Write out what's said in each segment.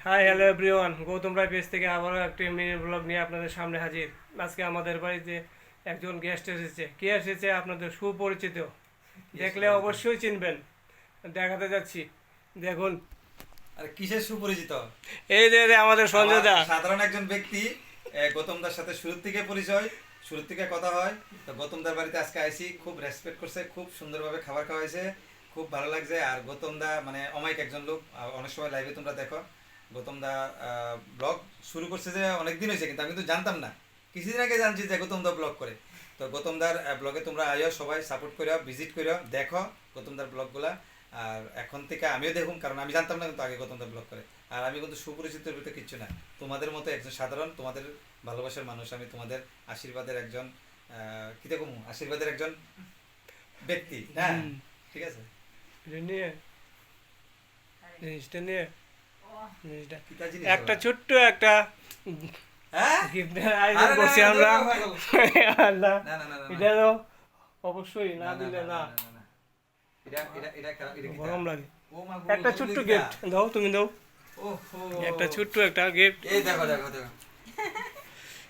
Hi hello everyone, Gautam রায় page থেকে আবারও একটি মিনি ব্লগ নিয়ে আপনাদের সামনে হাজির। আজকে আমাদের বাড়িতে একজন গেস্ট এসেছে। কে এসেছে? আপনাদের সুপরিচিত, দেখলে অবশ্যই চিনবেন। দেখাতে যাচ্ছি, দেখুন। আর কিসের সুপরিচিত? এই যে আমাদের সঞ্জয় দা। সাধারণ একজন ব্যক্তি, গৌতম দার সাথে শুরু থেকে পরিচয়, শুরু থেকে কথা হয়। তো গৌতম দার বাড়িতে আজকে আইসি, খুব রেসপেক্ট করছে, খুব সুন্দরভাবে খাবার খাওয়াইছে, খুব ভালো লাগছে। আর গৌতম দা মানে অমায়িক একজন লোক। অনেক সময় লাইভে তোমরা দেখো গৌতম দা ব্লগ শুরু করছে যে অনেক দিন হয়েছে, কিন্তু আমি কিন্তু জানতাম না। কিছুদিন আগে জানছি যে গৌতম দা ব্লগ করে। তো গৌতম দার ব্লগে তোমরা আইও, সবাই সাপোর্ট করিও, ভিজিট করিও, দেখো গৌতম দার ব্লগগুলা। আর এখন থেকে আমিও দেখুন, কারণ আমি জানতাম না কিন্তু আগে গৌতম দা ব্লগ করে। আর আমি কিন্তু সুপরিচিতের ভিতরে কিচ্ছু না, তোমাদের মতো একজন সাধারণ, তোমাদের ভালোবাসার মানুষ। আমি তোমাদের আশীর্বাদের একজন কি দেখুন, আশীর্বাদের একজন ব্যক্তি। হ্যাঁ, ঠিক আছে। এটা নিয়ে জিনিসটা নিয়ে জিনিসটা কিতা জিনিস একটা আবার? ছোট্ট একটা হ্যাঁ? গিফটের আয়োজন আরে না, করছি না, আমরা। না, না, আল্লাহ, না, না, না, না, এটা তো অবশ্যই না না, না, দিলে না, না, না, না, না। এটা কিতা? গরম লাগে। ও মা গো, একটা বললি ছোট্ট কিতা? গিফট দাও, তুমি দাও। ওহো। একটা ছোট্ট একটা গিফট। এই দেখো দেখো দেখো,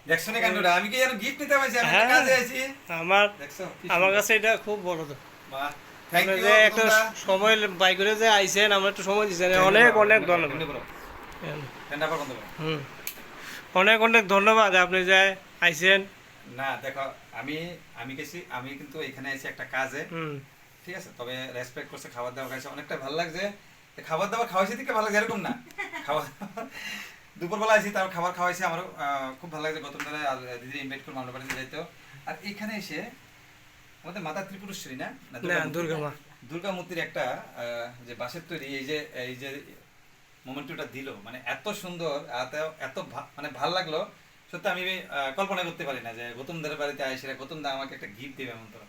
দেখছো না কাণ্ডটা? আমি কি যেন গিফট নিতে পারছি? আমি একটা হ্যাঁ। কাজে আছি। আমার দেখছো কি আমার সুন্দর। কাছে এটা খুব বড় তো। বাহ, থ্যাংক আপনি ইউ যে একটা সময় বাই করে যে আইছেন, আমরা একটু সময় দিচ্ছেন, অনেক অনেক ধন্যবাদ। হুম, অনেক অনেক ধন্যবাদ আপনি যে আইছেন। না দেখো, আমি আমি গেছি, আমি কিন্তু এখানে এসে একটা কাজে, হুম, ঠিক আছে। তবে রেসপেক্ট করছে, খাবার দাবার খাইছে, অনেকটা ভালো লাগছে। তো খাবার দাবার খাওয়াইছে থেকে ভালো লাগছে এরকম না। খাওয়া দুপুরবেলা আইছি, তার খাবার খাওয়াইছে, আমারও খুব ভালো লাগছে। গত ধরে দিদি ইনভাইট করলাম আমরা বাড়িতে যাইতো। আর এখানে এসে আমাদের মাতা ত্রিপুরেশ্বরী না, না না, মূর্তি? দুর্গা মা। দুর্গা মূর্তির একটা যে বাঁশের তৈরি, এই যে মোমেন্টটা দিল, মানে এত সুন্দর, এত মানে ভাল লাগলো। সত্যি আমি কল্পনা করতে পারি না যে গৌতম দার বাড়িতে আইসে গৌতম দা আমাকে একটা গিফট দেবে এমন তো।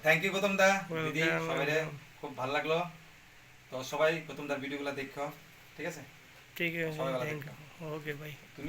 থ্যাংক ইউ গৌতম দা, দিদি, Welcome, সবাই welcome. খুব ভালো লাগলো। তো সবাই গৌতম দার ভিডিওগুলো দেখো, ঠিক আছে। ঠিক আছে, সবাই ভালো থ্যাংক থেকো। ইউ। Okay, bye. তুমি